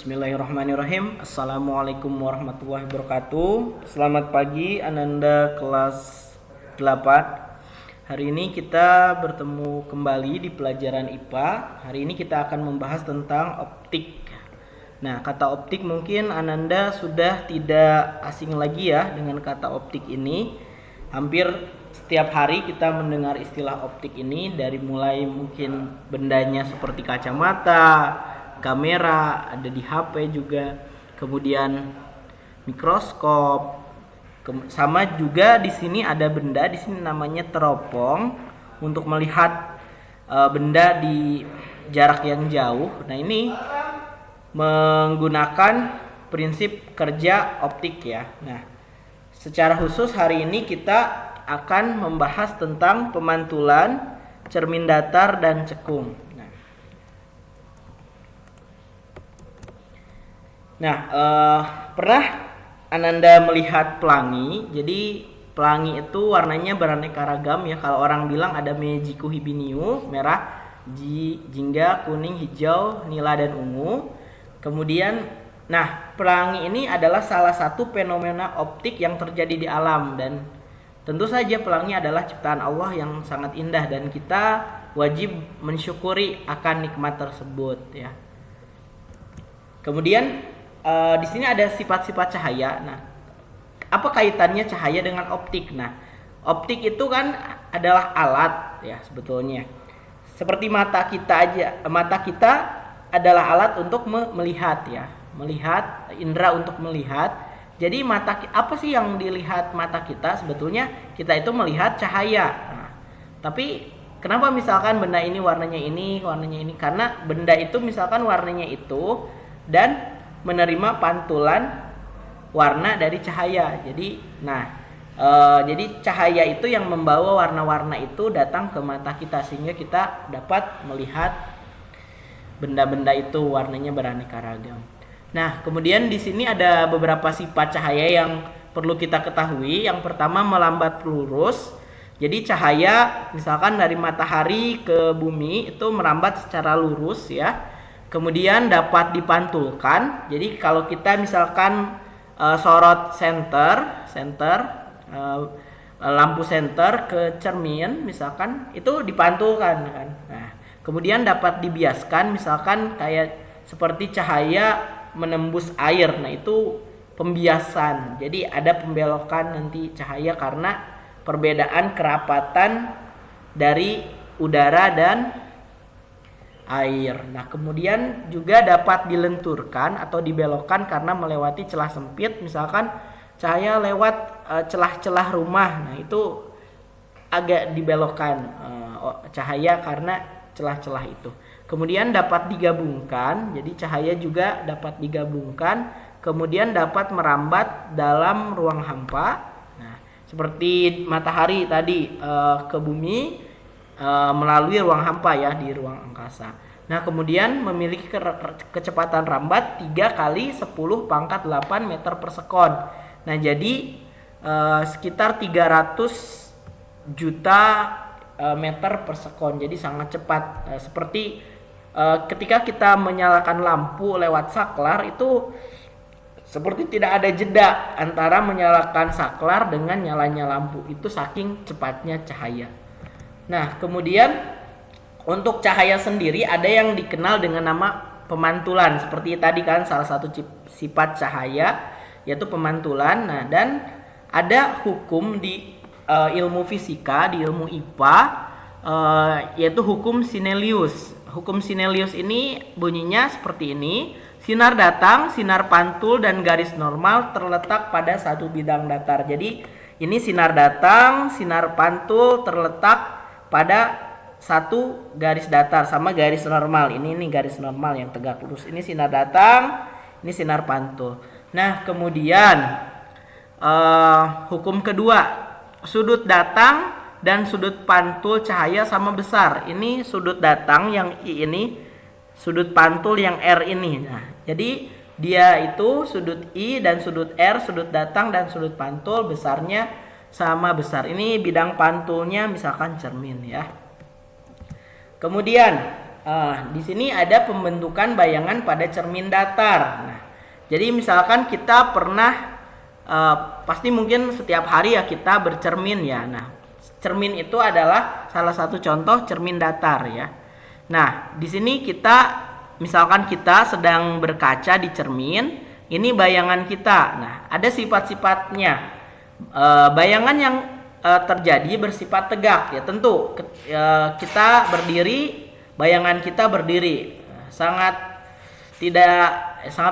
Bismillahirrahmanirrahim. Assalamualaikum warahmatullahi wabarakatuh. Selamat pagi Ananda kelas 8. Hari ini kita bertemu kembali di pelajaran IPA. Hari ini kita akan membahas tentang optik. Nah, kata optik mungkin Ananda sudah tidak asing lagi ya dengan kata optik ini. Hampir setiap hari kita mendengar istilah optik ini, dari mulai mungkin bendanya seperti kacamata, kamera, ada di HP juga, kemudian mikroskop, sama juga di sini ada benda di sini namanya teropong untuk melihat benda di jarak yang jauh. Nah, ini menggunakan prinsip kerja optik ya. Nah, secara khusus hari ini kita akan membahas tentang pemantulan, cermin datar dan cekung. Nah, pernah Ananda melihat pelangi? Jadi pelangi itu warnanya beraneka ragam ya. Kalau orang bilang ada Mejiko Hibiniu, merah, jingga, kuning, hijau, nila dan ungu. Kemudian, nah, pelangi ini adalah salah satu fenomena optik yang terjadi di alam, dan tentu saja pelangi adalah ciptaan Allah yang sangat indah dan kita wajib mensyukuri akan nikmat tersebut ya. Kemudian di sini ada sifat-sifat cahaya. Nah, apa kaitannya cahaya dengan optik? Nah, optik itu kan adalah alat ya sebetulnya. Seperti mata kita aja, mata kita adalah alat untuk melihat ya, melihat, indera untuk melihat. Jadi apa sih yang dilihat mata kita? Sebetulnya kita itu melihat cahaya. Nah, tapi kenapa misalkan benda ini warnanya ini, warnanya ini? Karena benda itu misalkan warnanya itu dan menerima pantulan warna dari cahaya. Jadi, jadi cahaya itu yang membawa warna-warna itu datang ke mata kita sehingga kita dapat melihat benda-benda itu warnanya beraneka ragam. Nah, kemudian di sini ada beberapa sifat cahaya yang perlu kita ketahui. Yang pertama, melambat lurus. Jadi cahaya misalkan dari matahari ke bumi itu merambat secara lurus ya. Kemudian dapat dipantulkan. Jadi kalau kita misalkan sorot senter lampu senter ke cermin misalkan, itu dipantulkan kan. Nah, kemudian dapat dibiaskan misalkan kayak seperti cahaya menembus air. Nah, itu pembiasan. Jadi ada pembelokan nanti cahaya karena perbedaan kerapatan dari udara dan air. Nah, kemudian juga dapat dilenturkan atau dibelokkan karena melewati celah sempit. Misalkan cahaya lewat celah-celah rumah. Nah, itu agak dibelokkan cahaya karena celah-celah itu. Kemudian dapat digabungkan. Jadi cahaya juga dapat digabungkan. Kemudian dapat merambat dalam ruang hampa. Nah, seperti matahari tadi ke bumi melalui ruang hampa ya, di ruang angkasa. Nah, kemudian memiliki kecepatan rambat 3 kali 10 pangkat 8 meter per sekon. Nah, jadi sekitar 300 juta meter per sekon. Jadi sangat cepat. Seperti ketika kita menyalakan lampu lewat saklar, itu seperti tidak ada jeda antara menyalakan saklar dengan nyalanya lampu. Itu saking cepatnya cahaya. Nah, kemudian untuk cahaya sendiri ada yang dikenal dengan nama pemantulan. Seperti tadi kan salah satu sifat cahaya yaitu pemantulan. Nah, dan ada hukum di ilmu fisika, di ilmu IPA, yaitu hukum Sinelius. Hukum Sinelius ini bunyinya seperti ini. Sinar datang, sinar pantul, dan garis normal terletak pada satu bidang datar. Jadi ini sinar datang, sinar pantul terletak pada satu garis datar sama garis normal. Ini garis normal yang tegak lurus. Ini sinar datang, ini sinar pantul. Nah, kemudian hukum kedua, sudut datang dan sudut pantul cahaya sama besar. Ini sudut datang yang I ini, sudut pantul yang R ini. Nah, jadi dia itu sudut I dan sudut R, sudut datang dan sudut pantul besarnya sama besar. Ini bidang pantulnya misalkan cermin ya. Kemudian Di sini ada pembentukan bayangan pada cermin datar. Nah, jadi misalkan kita pernah pasti mungkin setiap hari ya kita bercermin ya. Nah, cermin itu adalah salah satu contoh cermin datar ya. Nah, di sini misalkan kita sedang berkaca di cermin, ini bayangan kita. Nah, ada sifat-sifatnya. Bayangan yang terjadi bersifat tegak ya, tentu kita berdiri, bayangan kita berdiri. Sangat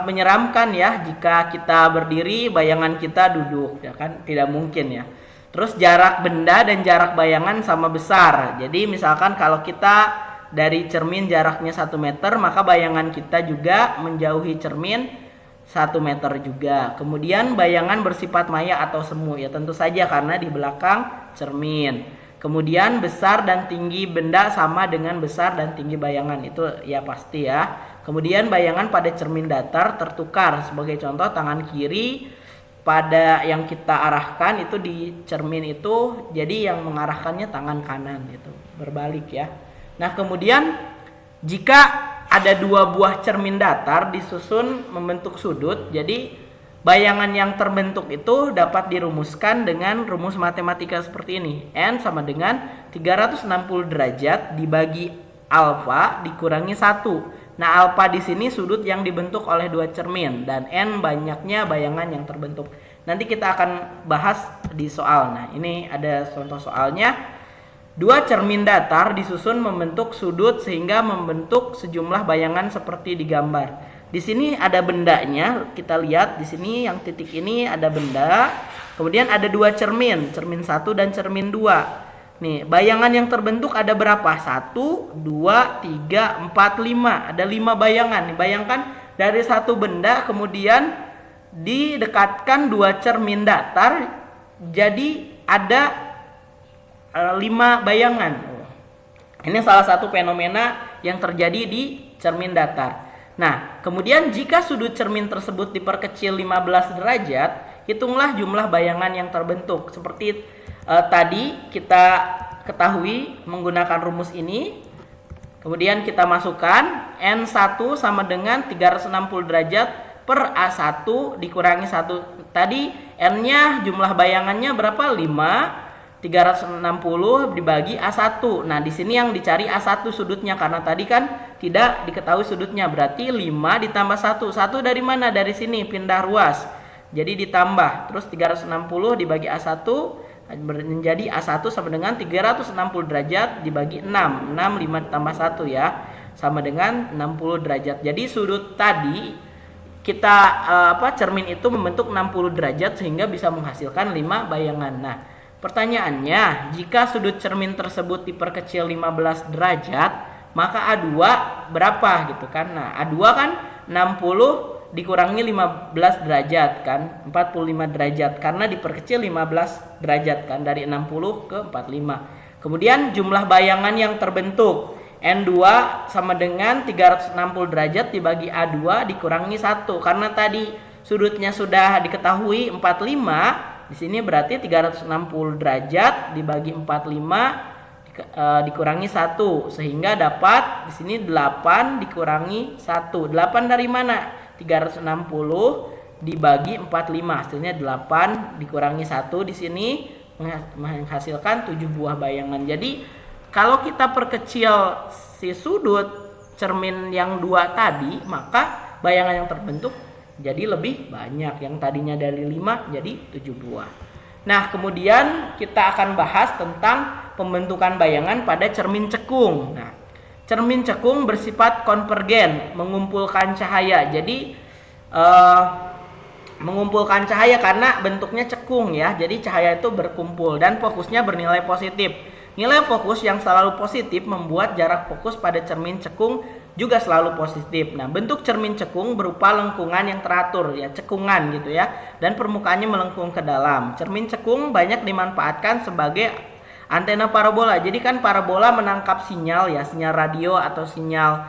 menyeramkan ya jika kita berdiri, bayangan kita duduk ya kan, tidak mungkin ya. Terus jarak benda dan jarak bayangan sama besar. Jadi misalkan kalau kita dari cermin jaraknya 1 meter, maka bayangan kita juga menjauhi cermin 1 meter juga. Kemudian bayangan bersifat maya atau semu ya, tentu saja karena di belakang cermin. Kemudian besar dan tinggi benda sama dengan besar dan tinggi bayangan, itu ya pasti ya. Kemudian bayangan pada cermin datar tertukar. Sebagai contoh, tangan kiri pada yang kita arahkan itu di cermin itu, jadi yang mengarahkannya tangan kanan, itu berbalik ya. Nah, kemudian jika ada 2 buah cermin datar disusun membentuk sudut, jadi bayangan yang terbentuk itu dapat dirumuskan dengan rumus matematika seperti ini. N sama dengan 360 derajat dibagi alfa dikurangi 1. Nah, alfa di sini sudut yang dibentuk oleh 2 cermin dan N banyaknya bayangan yang terbentuk. Nanti kita akan bahas di soal. Nah, ini ada contoh soalnya. 2 cermin datar disusun membentuk sudut sehingga membentuk sejumlah bayangan seperti di gambar. Di sini ada bendanya, kita lihat di sini yang titik ini ada benda. Kemudian ada 2 cermin, cermin 1 dan cermin 2. Nih, bayangan yang terbentuk ada berapa? 1, 2, 3, 4, 5. Ada 5 bayangan. Nih, bayangkan dari satu benda kemudian didekatkan 2 cermin datar, jadi ada 5 bayangan. Ini salah satu fenomena yang terjadi di cermin datar. Nah, kemudian jika sudut cermin tersebut diperkecil 15 derajat, hitunglah jumlah bayangan yang terbentuk. Seperti tadi kita ketahui menggunakan rumus ini. Kemudian kita masukkan N1 sama dengan 360 derajat per A1 dikurangi 1. Tadi N-nya jumlah bayangannya berapa? 5. 360 dibagi A1. Nah, di sini yang dicari A1 sudutnya karena tadi kan tidak diketahui sudutnya. Berarti 5 ditambah 1. 1 dari mana? Dari sini, pindah ruas. Jadi ditambah. Terus 360 dibagi A1 menjadi A1 sama dengan 360 derajat dibagi 6. 6 5 ditambah 1 ya. Sama dengan 60 derajat. Jadi sudut tadi kita cermin itu membentuk 60 derajat sehingga bisa menghasilkan 5 bayangan. Nah, pertanyaannya, jika sudut cermin tersebut diperkecil 15 derajat, maka A2 berapa gitu kan? Nah, A2 kan 60 dikurangi 15 derajat kan, 45 derajat karena diperkecil 15 derajat kan, dari 60 ke 45. Kemudian jumlah bayangan yang terbentuk N2 sama dengan 360 derajat dibagi A2 dikurangi 1. Karena tadi sudutnya sudah diketahui 45, di sini berarti 360 derajat dibagi 45 dikurangi 1 sehingga dapat di sini 8 dikurangi 1. 8 dari mana? 360 dibagi 45 hasilnya 8 dikurangi 1 di sini menghasilkan 7 buah bayangan. Jadi kalau kita perkecil si sudut cermin yang 2 tadi, maka bayangan yang terbentuk jadi lebih banyak. Yang tadinya dari 5 jadi 7 buah. Nah, kemudian kita akan bahas tentang pembentukan bayangan pada cermin cekung. Nah, cermin cekung bersifat konvergen, mengumpulkan cahaya. Jadi mengumpulkan cahaya karena bentuknya cekung ya. Jadi cahaya itu berkumpul dan fokusnya bernilai positif. Nilai fokus yang selalu positif membuat jarak fokus pada cermin cekung juga selalu positif. Nah, bentuk cermin cekung berupa lengkungan yang teratur ya, cekungan gitu ya, dan permukaannya melengkung ke dalam. Cermin cekung banyak dimanfaatkan sebagai antena parabola. Jadi kan parabola menangkap sinyal ya, sinyal radio atau sinyal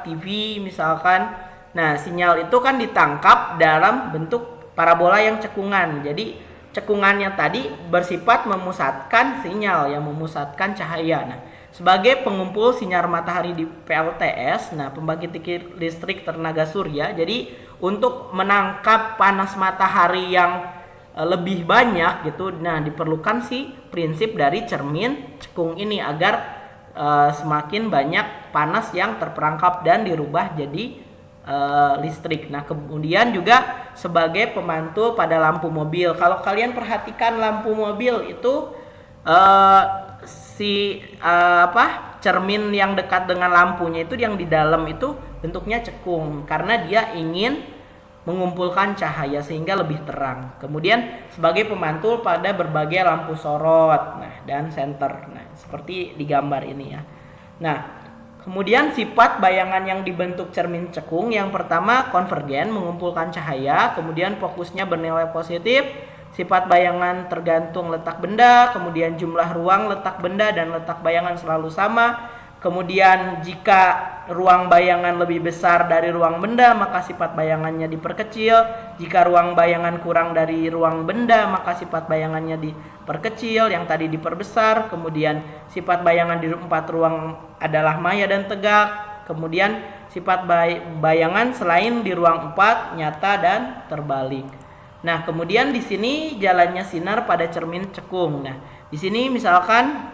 TV misalkan. Nah, sinyal itu kan ditangkap dalam bentuk parabola yang cekungan. Jadi cekungannya tadi bersifat memusatkan sinyal, yang memusatkan cahaya. Nah, sebagai pengumpul sinar matahari di PLTS, nah pembangkit listrik tenaga surya. Jadi untuk menangkap panas matahari yang lebih banyak gitu, nah diperlukan sih prinsip dari cermin cekung ini agar semakin banyak panas yang terperangkap dan dirubah jadi listrik. Nah kemudian juga sebagai pemantul pada lampu mobil. Kalau kalian perhatikan lampu mobil itu cermin yang dekat dengan lampunya itu yang di dalam itu bentuknya cekung karena dia ingin mengumpulkan cahaya sehingga lebih terang. Kemudian sebagai pemantul pada berbagai lampu sorot, nah dan senter. Nah, seperti di gambar ini ya. Nah, kemudian sifat bayangan yang dibentuk cermin cekung yang pertama konvergen, mengumpulkan cahaya, kemudian fokusnya bernilai positif. Sifat bayangan tergantung letak benda, kemudian jumlah ruang letak benda dan letak bayangan selalu sama. Kemudian jika ruang bayangan lebih besar dari ruang benda, maka sifat bayangannya diperkecil. Jika ruang bayangan kurang dari ruang benda, maka sifat bayangannya diperkecil, yang tadi diperbesar. Kemudian sifat bayangan di 4 ruang adalah maya dan tegak. Kemudian sifat bayangan selain di ruang 4 nyata dan terbalik. Nah, kemudian di sini jalannya sinar pada cermin cekung. Nah, di sini misalkan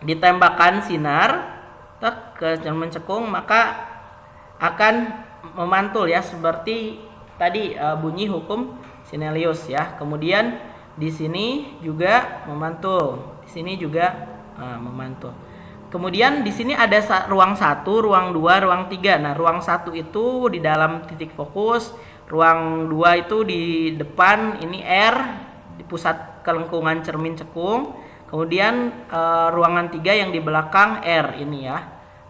ditembakkan sinar ke cermin cekung, maka akan memantul ya seperti tadi bunyi hukum Snellius ya. Kemudian di sini juga memantul, di sini juga memantul. Kemudian di sini ada ruang 1, ruang 2, ruang 3. Nah, ruang 1 itu di dalam titik fokus, ruang 2 itu di depan ini R di pusat kelengkungan cermin cekung. Kemudian ruangan 3 yang di belakang R ini ya.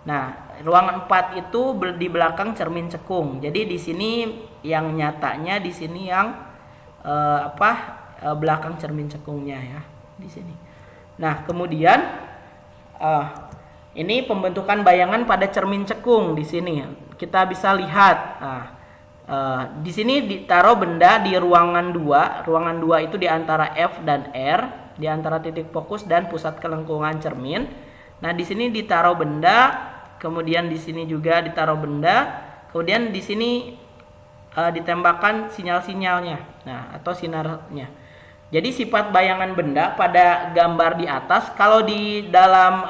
Nah, ruangan 4 itu di belakang cermin cekung. Jadi di sini yang nyatanya, di sini yang belakang cermin cekungnya ya, di sini. Nah, kemudian ini pembentukan bayangan pada cermin cekung di sini. Kita bisa lihat. Di sini ditaruh benda di ruangan 2. Ruangan 2 itu di antara F dan R, di antara titik fokus dan pusat kelengkungan cermin. Nah, di sini ditaruh benda, kemudian di sini juga ditaruh benda, kemudian di sini ditembakkan sinyal-sinyalnya, nah atau sinarnya. Jadi sifat bayangan benda pada gambar di atas, kalau di dalam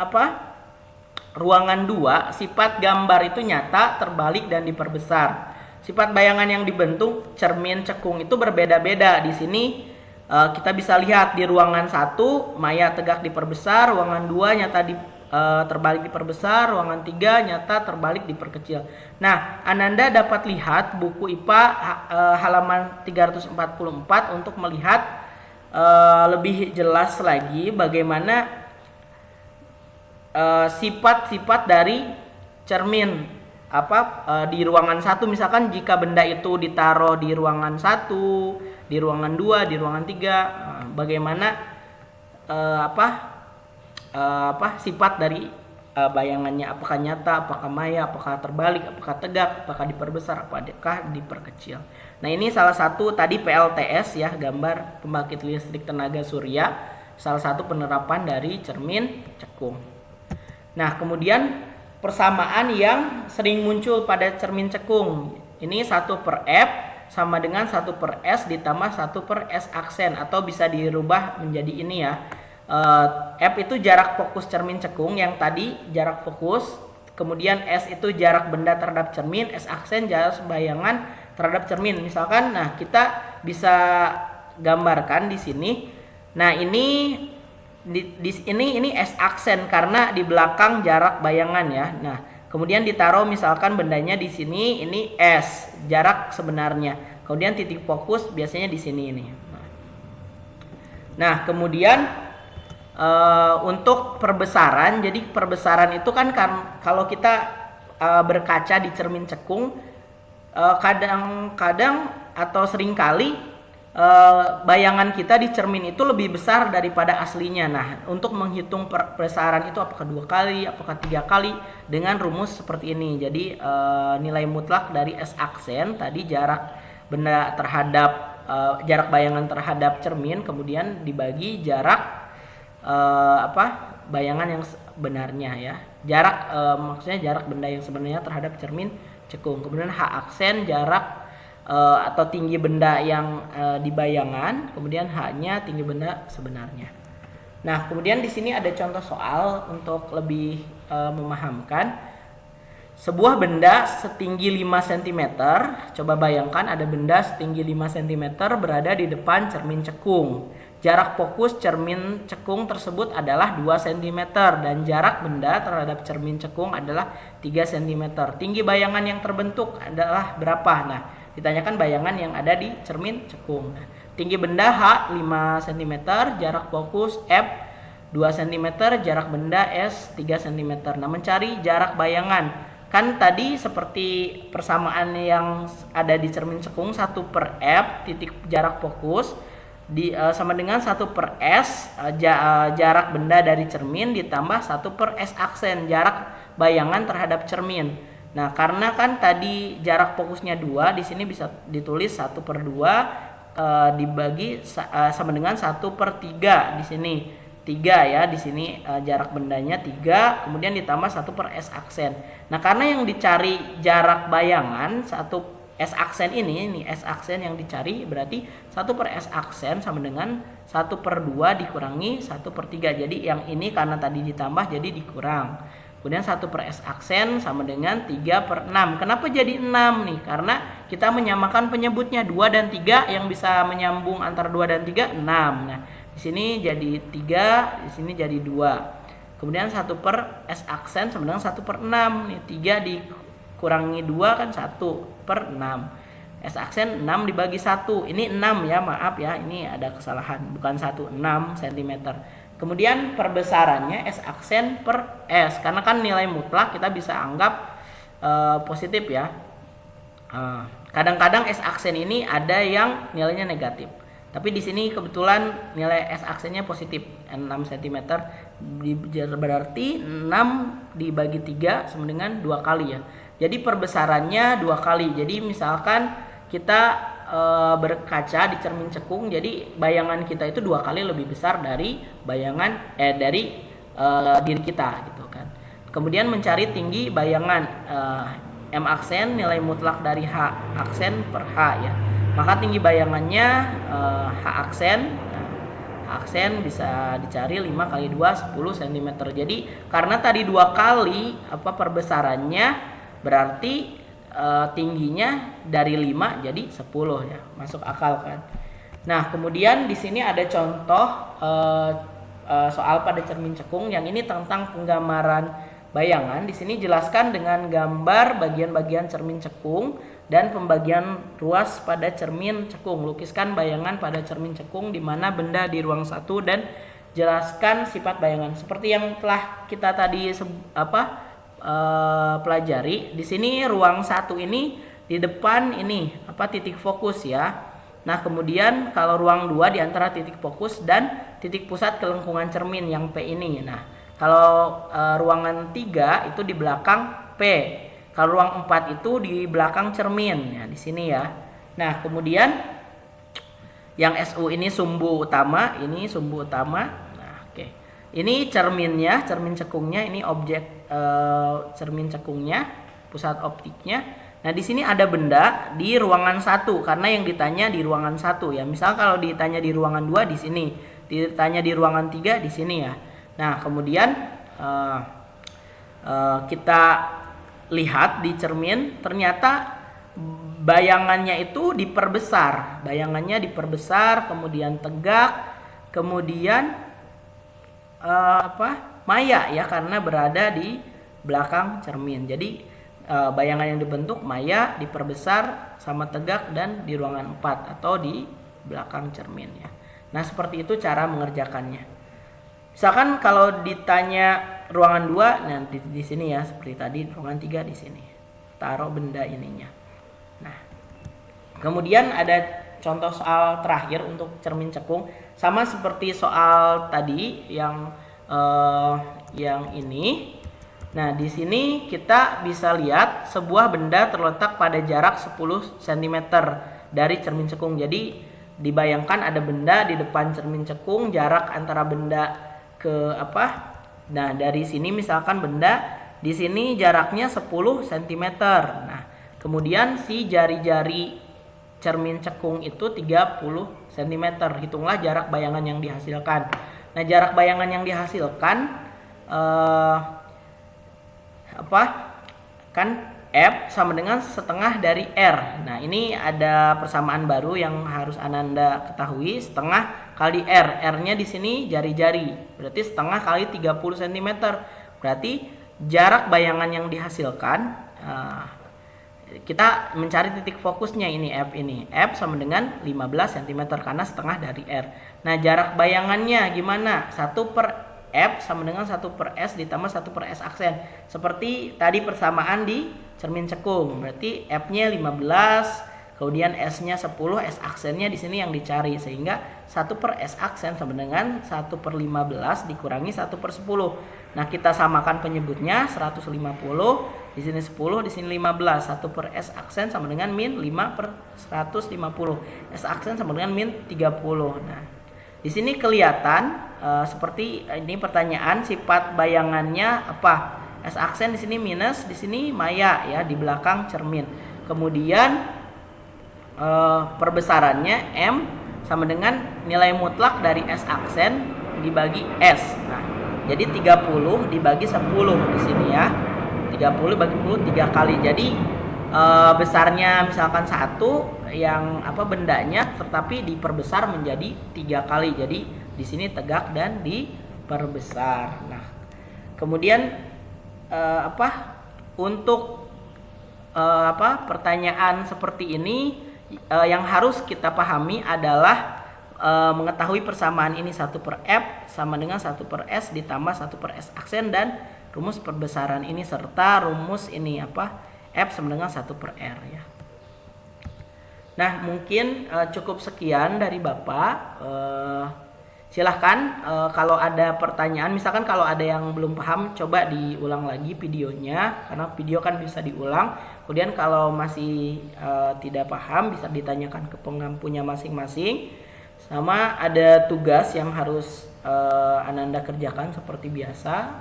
ruangan 2, sifat gambar itu nyata, terbalik dan diperbesar. Sifat bayangan yang dibentuk cermin cekung itu berbeda-beda. Di sini kita bisa lihat di ruangan 1 maya tegak diperbesar, ruangan 2 nyata terbalik diperbesar, ruangan 3 nyata terbalik diperkecil. Nah, Ananda dapat lihat buku IPA halaman 344 untuk melihat lebih jelas lagi bagaimana sifat-sifat dari cermin di ruangan 1. Misalkan jika benda itu ditaruh di ruangan 1, di ruangan 2, di ruangan 3, bagaimana sifat dari bayangannya, apakah nyata, apakah maya, apakah terbalik, apakah tegak, apakah diperbesar, apakah diperkecil. Nah, ini salah satu tadi PLTS ya, gambar pembangkit listrik tenaga surya, salah satu penerapan dari cermin cekung. Nah, kemudian persamaan yang sering muncul pada cermin cekung. Ini 1/F sama dengan 1/S ditambah 1/S aksen, atau bisa dirubah menjadi ini ya. F itu jarak fokus cermin cekung yang tadi jarak fokus. Kemudian S itu jarak benda terhadap cermin, S aksen jarak bayangan terhadap cermin. Misalkan kita bisa gambarkan di sini. Nah, ini S aksen karena di belakang jarak bayangan ya. Nah, kemudian ditaruh misalkan bendanya di sini, ini S jarak sebenarnya. Kemudian titik fokus biasanya di sini ini. Nah, kemudian untuk perbesaran, jadi perbesaran itu kan kalau kita berkaca di cermin cekung, kadang-kadang atau seringkali bayangan kita di cermin itu lebih besar daripada aslinya. Nah, untuk menghitung perbesaran itu apakah 2 kali, apakah 3 kali, dengan rumus seperti ini. Jadi nilai mutlak dari S aksen tadi jarak benda terhadap jarak bayangan terhadap cermin, kemudian dibagi jarak bayangan yang sebenarnya ya. Jarak maksudnya jarak benda yang sebenarnya terhadap cermin cekung. Kemudian H aksen jarak atau tinggi benda yang di bayangan, kemudian H-nya tinggi benda sebenarnya. Nah, kemudian di sini ada contoh soal untuk lebih memahamkan. Sebuah benda setinggi 5 cm, coba bayangkan ada benda setinggi 5 cm berada di depan cermin cekung. Jarak fokus cermin cekung tersebut adalah 2 cm dan jarak benda terhadap cermin cekung adalah 3 cm. Tinggi bayangan yang terbentuk adalah berapa? Nah, ditanyakan bayangan yang ada di cermin cekung. Nah, tinggi benda H 5 cm, jarak fokus F 2 cm, jarak benda S 3 cm. Nah, mencari jarak bayangan. Kan tadi seperti persamaan yang ada di cermin cekung 1/F titik jarak fokus sama dengan 1/S jarak benda dari cermin ditambah 1/S aksen jarak bayangan terhadap cermin. Nah, karena kan tadi jarak fokusnya 2, di sini bisa ditulis 1/2 dibagi sama dengan 1/3 di sini. 3 ya, di sini jarak bendanya 3, kemudian ditambah 1/S aksen. Nah, karena yang dicari jarak bayangan 1/S aksen ini S aksen yang dicari, berarti 1/S aksen sama dengan 1/2 dikurangi 1/3. Jadi yang ini karena tadi ditambah jadi dikurang. Kemudian 1/S aksen sama dengan 3/6. Kenapa jadi 6 nih? Karena kita menyamakan penyebutnya 2 dan 3, yang bisa menyambung antara 2 dan 3 6. Nah, di sini jadi 3, di sini jadi 2. Kemudian 1/S aksen sama dengan 1/6. Nih 3 dikurangi 2 kan 1/6. S aksen 6 dibagi 1. Ini 6 ya, maaf ya, ini ada kesalahan, bukan 1, 6 cm. Kemudian perbesarannya S aksen per S, karena kan nilai mutlak kita bisa anggap positif ya. Kadang-kadang S aksen ini ada yang nilainya negatif. Tapi di sini kebetulan nilai S aksennya positif 6 cm, berarti 6 dibagi 3 sama dengan 2 kali ya. Jadi perbesarannya 2 kali. Jadi misalkan kita berkaca di cermin cekung, jadi bayangan kita itu 2 kali lebih besar dari bayangan dari diri kita gitu kan. Kemudian mencari tinggi bayangan M aksen nilai mutlak dari H aksen per H ya. Maka tinggi bayangannya H aksen. H aksen bisa dicari 5 kali 2 10 cm. Jadi karena tadi 2 kali perbesarannya, berarti tingginya dari 5 jadi 10 ya. Masuk akal kan. Nah, kemudian di sini ada contoh soal pada cermin cekung yang ini tentang penggambaran bayangan. Di sini jelaskan dengan gambar bagian-bagian cermin cekung dan pembagian ruas pada cermin cekung. Lukiskan bayangan pada cermin cekung di mana benda di ruang 1 dan jelaskan sifat bayangan. Seperti yang telah kita tadi pelajari. Di sini ruang 1 ini di depan ini titik fokus ya. Nah, kemudian kalau ruang 2 di antara titik fokus dan titik pusat kelengkungan cermin yang P ini. Nah, kalau ruangan 3 itu di belakang P. Kalau ruang 4 itu di belakang cermin ya, di sini ya. Nah, kemudian yang SU ini sumbu utama, ini sumbu utama. Nah, oke. Ini cerminnya, cermin cekungnya, ini objek cermin cekungnya, pusat optiknya. Nah, di sini ada benda di ruangan 1 karena yang ditanya di ruangan 1 ya. Misal kalau ditanya di ruangan 2 di sini, ditanya di ruangan 3 di sini ya. Nah, kemudian kita lihat di cermin, ternyata bayangannya itu diperbesar. Bayangannya diperbesar, kemudian tegak, kemudian maya ya, karena berada di belakang cermin. Jadi bayangan yang dibentuk maya, diperbesar, sama tegak, dan di ruangan 4 atau di belakang cermin ya. Nah, seperti itu cara mengerjakannya. Misalkan kalau ditanya ruangan 2, nah di sini ya, seperti tadi ruangan 3 di sini. Taruh benda ininya. Nah, kemudian ada contoh soal terakhir untuk cermin cekung, sama seperti soal tadi yang ini. Nah, di sini kita bisa lihat sebuah benda terletak pada jarak 10 cm dari cermin cekung. Jadi dibayangkan ada benda di depan cermin cekung, jarak antara benda ke Nah, dari sini misalkan benda di sini jaraknya 10 cm. Nah, kemudian si jari-jari cermin cekung itu 30 cm. Hitunglah jarak bayangan yang dihasilkan. Nah, jarak bayangan yang dihasilkan kan F sama dengan setengah dari R. Nah, ini ada persamaan baru yang harus Ananda ketahui, setengah kali R. R-nya di sini jari-jari. Berarti setengah kali 30 cm. Berarti jarak bayangan yang dihasilkan, kita mencari titik fokusnya ini F ini. F sama dengan 15 cm karena setengah dari R. Nah, jarak bayangannya gimana? 1/F sama dengan 1/S ditambah 1/S aksen. Seperti tadi persamaan di cermin cekung. Berarti F-nya 15, kemudian S-nya 10, S aksennya di sini yang dicari. Sehingga 1/S aksen sama dengan 1/15 dikurangi 1/10. Nah, kita samakan penyebutnya 150, di sini 10, di sini 15. 1/S aksen sama dengan min 5/150. S aksen sama dengan min 30. Nah, di sini kelihatan seperti ini pertanyaan, sifat bayangannya apa? S aksen di sini minus, di sini maya ya di belakang cermin. Kemudian perbesarannya M sama dengan nilai mutlak dari S aksen dibagi S. Nah, jadi 30 dibagi 10 di sini ya. 30 bagi 10 3 kali. Jadi besarnya misalkan 1 yang bendanya, tetapi diperbesar menjadi 3 kali. Jadi di sini tegak dan diperbesar. Nah, kemudian untuk pertanyaan seperti ini yang harus kita pahami adalah mengetahui persamaan ini 1/F sama dengan 1/S ditambah 1/S aksen dan rumus perbesaran ini serta rumus ini F sama dengan 1/R ya. Nah, mungkin cukup sekian dari Bapak. Silahkan kalau ada pertanyaan, misalkan kalau ada yang belum paham, coba diulang lagi videonya, karena video kan bisa diulang. Kemudian kalau masih tidak paham, bisa ditanyakan ke pengampunya masing-masing. Sama ada tugas yang harus Ananda kerjakan seperti biasa.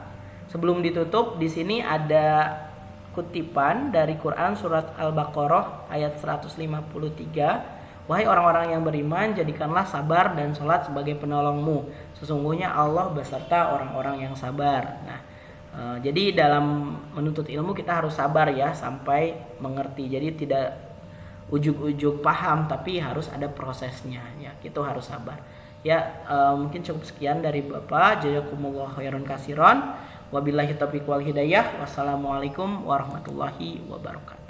Sebelum ditutup, di sini ada kutipan dari Quran surat Al-Baqarah ayat 153. Wahai orang-orang yang beriman, jadikanlah sabar dan sholat sebagai penolongmu. Sesungguhnya Allah beserta orang-orang yang sabar. Nah, jadi dalam menuntut ilmu kita harus sabar ya sampai mengerti. Jadi tidak ujug-ujug paham, tapi harus ada prosesnya ya. Itu harus sabar. Ya, mungkin cukup sekian dari Bapak. Jazakumullah khairan katsiran. Wabillahi taufiq wal hidayah. Wassalamualaikum warahmatullahi wabarakatuh.